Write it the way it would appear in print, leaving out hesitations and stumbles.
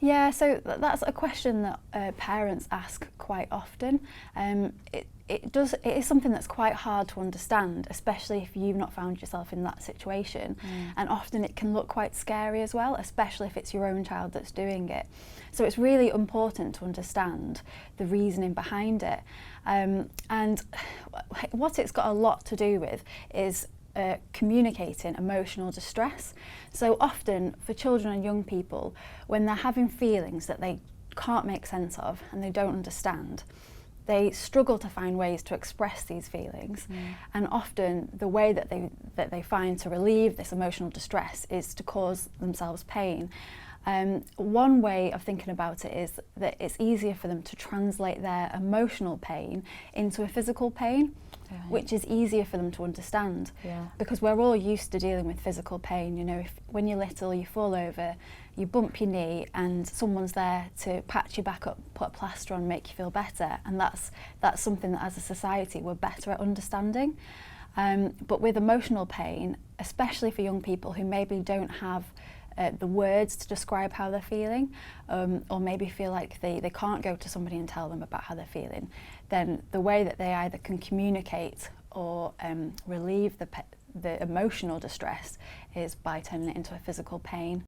Yeah, so that's a question that parents ask quite often. It is something that's quite hard to understand, especially if you've not found yourself in that situation. And often it can look quite scary as well, especially if it's your own child that's doing it. So it's really important to understand the reasoning behind it. And what it's got a lot to do with is communicating emotional distress. So often for children and young people, when they're having feelings that they can't make sense of and they don't understand, they struggle to find ways to express these feelings. And often the way that they find to relieve this emotional distress is to cause themselves pain. One way of thinking about it is that it's easier for them to translate their emotional pain into a physical pain, which is easier for them to understand. Because we're all used to dealing with physical pain. You know, if when you're little, you fall over, you bump your knee, and someone's there to patch you back up, put a plaster on, make you feel better. And that's something that as a society we're better at understanding. But with emotional pain, especially for young people who maybe don't have the words to describe how they're feeling, or maybe feel like they can't go to somebody and tell them about how they're feeling, then the way that they either can communicate or relieve the emotional distress is by turning it into a physical pain.